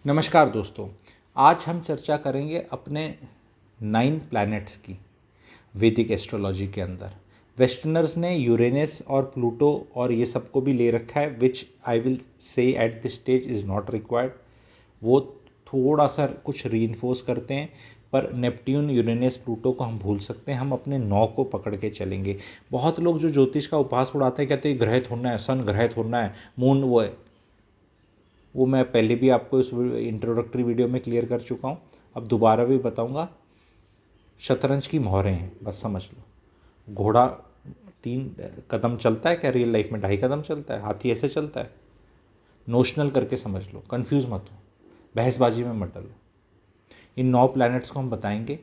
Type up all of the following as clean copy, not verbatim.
नमस्कार दोस्तों। आज हम चर्चा करेंगे अपने 9 प्लैनेट्स की वैदिक एस्ट्रोलॉजी के अंदर। वेस्टर्नर्स ने यूरेनस और प्लूटो और ये सबको भी ले रखा है, which I will say at this stage is not required. वो थोड़ा सा कुछ रीइंफोर्स करते हैं, पर नेपट्यून, यूरेनस, प्लूटो को हम भूल सकते हैं। हम अपने 9 को पकड़ के चलेंगे। बहुत लोग जो ज्योतिष का उपहास उड़ाते हैं, कहते हैं ग्रह थोड़ना है, सन ग्रह थोड़ना है, मून वो है। वो मैं पहले भी आपको इस इंट्रोडक्टरी वीडियो में क्लियर कर चुका हूँ, अब दोबारा भी बताऊँगा। शतरंज की मोहरें हैं, बस समझ लो। घोड़ा 3 कदम चलता है क्या रियल लाइफ में? 2.5 कदम चलता है। हाथी ऐसे चलता है। नोशनल करके समझ लो, कंफ्यूज मत हो, बहसबाजी में मत डलो। इन 9 प्लैनेट्स को हम बताएंगे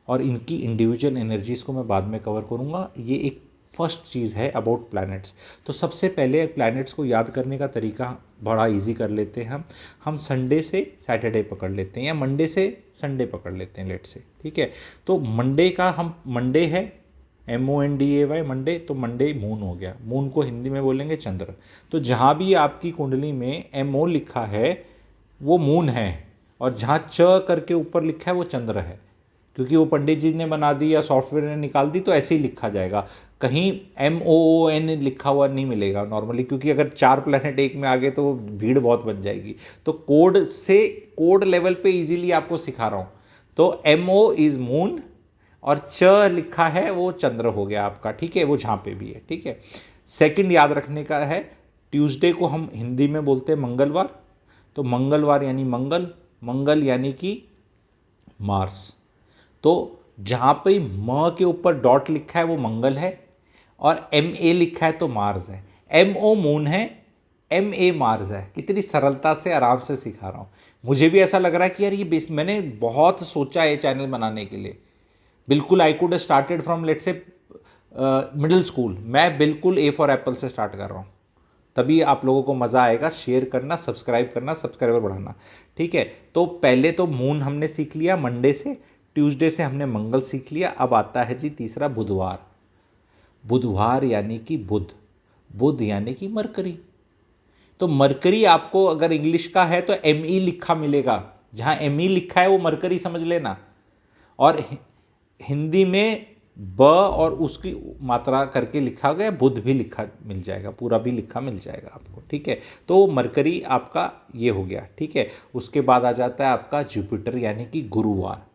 और इनकी इंडिविजुअल एनर्जीज़ को मैं बाद में कवर करूँगा। ये एक फर्स्ट चीज़ है अबाउट प्लैनेट्स। तो सबसे पहले प्लैनेट्स को याद करने का तरीका बड़ा इजी कर लेते हैं। हम संडे से सैटरडे पकड़ लेते हैं या मंडे से संडे पकड़ लेते हैं, लेट से, ठीक है। तो मंडे का हम मंडे है MONDAY मंडे, तो मंडे मून हो गया। मून को हिंदी में बोलेंगे चंद्र। तो जहाँ भी आपकी कुंडली में MO लिखा है वो मून है, और जहाँ च करके ऊपर लिखा है वो चंद्र है। क्योंकि वो पंडित जी ने बना दी या सॉफ्टवेयर ने निकाल दी, तो ऐसे ही लिखा जाएगा। कहीं MOON लिखा हुआ नहीं मिलेगा नॉर्मली, क्योंकि अगर 4 प्लैनेट एक में आ गए तो भीड़ बहुत बन जाएगी। तो कोड लेवल पे इजीली आपको सिखा रहा हूँ। तो MO इज़ मून और च लिखा है वो चंद्र हो गया आपका, ठीक है। वो जहाँ पे भी है, ठीक है। सेकंड याद रखने का है, ट्यूसडे को हम हिंदी में बोलते हैं मंगलवार। तो मंगलवार यानी मंगल यानी कि मार्स। तो जहाँ पे म के ऊपर डॉट लिखा है वो मंगल है, और MA लिखा है तो मार्स है। MO मून है, MA मार्स है। कितनी सरलता से आराम से सिखा रहा हूँ। मुझे भी ऐसा लग रहा है कि यार ये मैंने बहुत सोचा है चैनल बनाने के लिए। बिल्कुल I could started from let's say middle school. मैं बिल्कुल A फॉर एप्पल से स्टार्ट कर रहा हूँ। तभी आप लोगों को मज़ा आएगा। शेयर करना, सब्सक्राइब करना, सब्सक्राइबर बढ़ाना, ठीक है। तो पहले तो मून हमने सीख लिया मंडे से, ट्यूसडे से हमने मंगल सीख लिया। अब आता है जी तीसरा बुधवार। बुधवार यानी कि बुध यानी कि मरकरी। तो मरकरी आपको अगर इंग्लिश का है तो ME लिखा मिलेगा। जहाँ ME लिखा है वो मरकरी समझ लेना। और हिंदी में ब और उसकी मात्रा करके लिखा गया, बुध भी लिखा मिल जाएगा, पूरा भी लिखा मिल जाएगा आपको, ठीक है। तो मरकरी आपका ये हो गया, ठीक है। उसके बाद आ जाता है आपका जुपिटर यानी कि गुरुवार।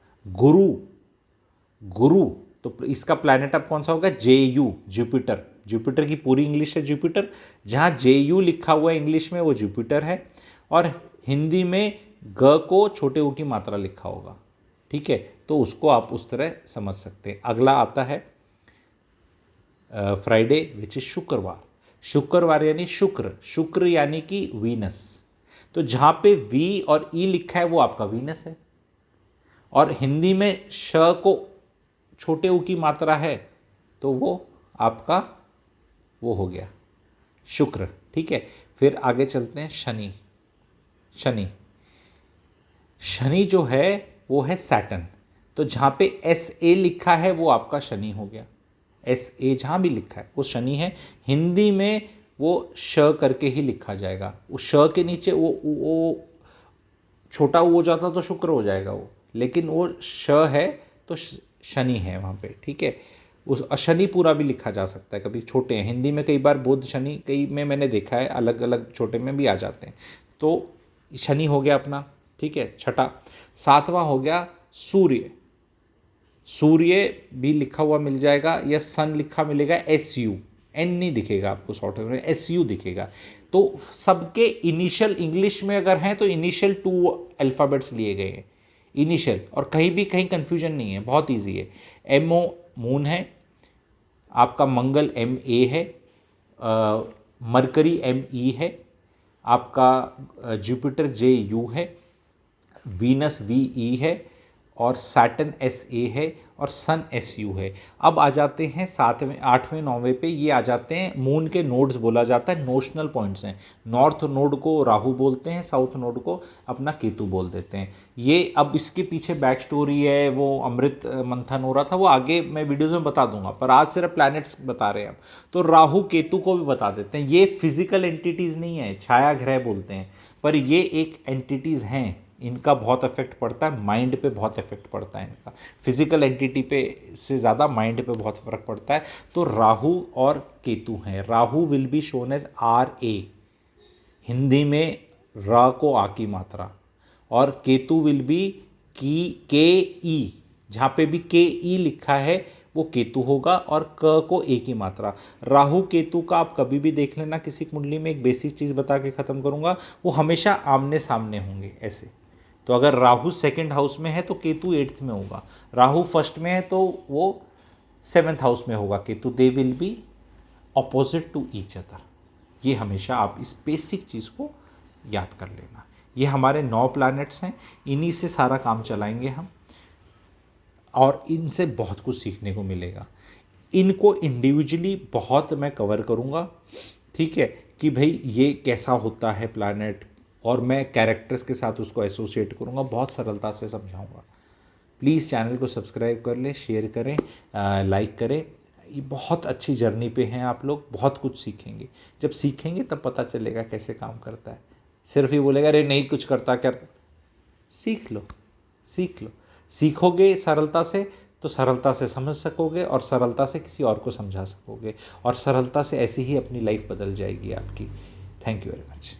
गुरु तो इसका प्लैनेट अब कौन सा होगा? JU, Jupiter. जुपिटर की पूरी इंग्लिश है जुपिटर। जहाँ JU लिखा हुआ है इंग्लिश में वो जुपिटर है, और हिंदी में ग को छोटे ऊ की मात्रा लिखा होगा, ठीक है। तो उसको आप उस तरह समझ सकते हैं। अगला आता है फ्राइडे विच इज शुक्रवार यानी शुक्र यानी कि वीनस। तो जहाँ पे V और E लिखा है वो आपका वीनस है, और हिंदी में श को छोटे ऊ की मात्रा है तो वो आपका वो हो गया शुक्र, ठीक है। फिर आगे चलते हैं शनि जो है वो है सैटर्न। तो जहाँ पे SA लिखा है वो आपका शनि हो गया। SA जहाँ भी लिखा है वो शनि है। हिंदी में वो श करके ही लिखा जाएगा। उस श के नीचे वो छोटा हो जाता तो शुक्र हो जाएगा वो, लेकिन वो श है तो शनि है वहाँ पे, ठीक है। उस शनि पूरा भी लिखा जा सकता है, कभी छोटे हैं हिंदी में, कई बार बुध शनि कई में मैंने देखा है, अलग अलग छोटे में भी आ जाते हैं। तो शनि हो गया अपना, ठीक है, छठा। सातवां हो गया सूर्य भी लिखा हुआ मिल जाएगा, या सन लिखा मिलेगा SU, N नहीं दिखेगा आपको सॉफ्टवेयर में, SU दिखेगा। तो सबके इनिशियल इंग्लिश में अगर हैं तो इनिशियल 2 अल्फ़ाबेट्स लिए गए हैं, इनिशियल, और कहीं कन्फ्यूजन नहीं है, बहुत ईजी है। MO मून है आपका, मंगल MA है, मरकरी ME है आपका, जुपिटर JU है, वीनस VE है, और सैटर्न SA है, और सन SU है। अब आ जाते हैं 7वें 8वें 9वें पे। ये आ जाते हैं मून के नोड्स, बोला जाता है नोशनल पॉइंट्स हैं। नॉर्थ नोड को राहु बोलते हैं, साउथ नोड को अपना केतु बोल देते हैं। ये अब इसके पीछे बैक स्टोरी है, वो अमृत मंथन हो रहा था, वो आगे मैं वीडियोज़ में बता दूंगा, पर आज सिर्फ प्लैनेट्स बता रहे हैं हम। तो राहु केतु को भी बता देते हैं। ये फिजिकल एंटिटीज़ नहीं है, छाया ग्रह बोलते हैं, पर ये एक एंटिटीज़ हैं, इनका बहुत इफेक्ट पड़ता है, माइंड पे बहुत इफेक्ट पड़ता है इनका, फिजिकल एंटिटी पे से ज़्यादा माइंड पे बहुत फर्क पड़ता है। तो राहु और केतु हैं। Rahu will be shown as RA, Hindi में र को आ की मात्रा, और केतु विल बी KE, जहाँ पे भी KE लिखा है वो केतु होगा, और क को ए की मात्रा। राहु केतु का आप कभी भी देख लेना किसी कुंडली में, एक बेसिक चीज़ बता के ख़त्म करूँगा, वो हमेशा आमने सामने होंगे ऐसे। तो अगर राहु सेकंड हाउस में है तो केतु 8th में होगा, राहु फर्स्ट में है तो वो 7th हाउस में होगा Ketu. They will be opposite to each other. ये हमेशा आप इस बेसिक चीज़ को याद कर लेना। ये हमारे 9 प्लैनेट्स हैं, इन्हीं से सारा काम चलाएंगे हम, और इनसे बहुत कुछ सीखने को मिलेगा। इनको इंडिविजुअली बहुत मैं कवर करूँगा, ठीक है, कि भाई ये कैसा होता है प्लैनेट, और मैं कैरेक्टर्स के साथ उसको एसोसिएट करूँगा, बहुत सरलता से समझाऊँगा। प्लीज़ चैनल को सब्सक्राइब कर लें, शेयर करें, लाइक करें। ये बहुत अच्छी जर्नी पे हैं आप लोग, बहुत कुछ सीखेंगे। जब सीखेंगे तब पता चलेगा कैसे काम करता है। सिर्फ ये बोलेगा अरे नहीं कुछ करता क्या, सीख लो, सीख लो। सीखोगे सरलता से तो सरलता से समझ सकोगे, और सरलता से किसी और को समझा सकोगे, और सरलता से ऐसे ही अपनी लाइफ बदल जाएगी आपकी। Thank you very much.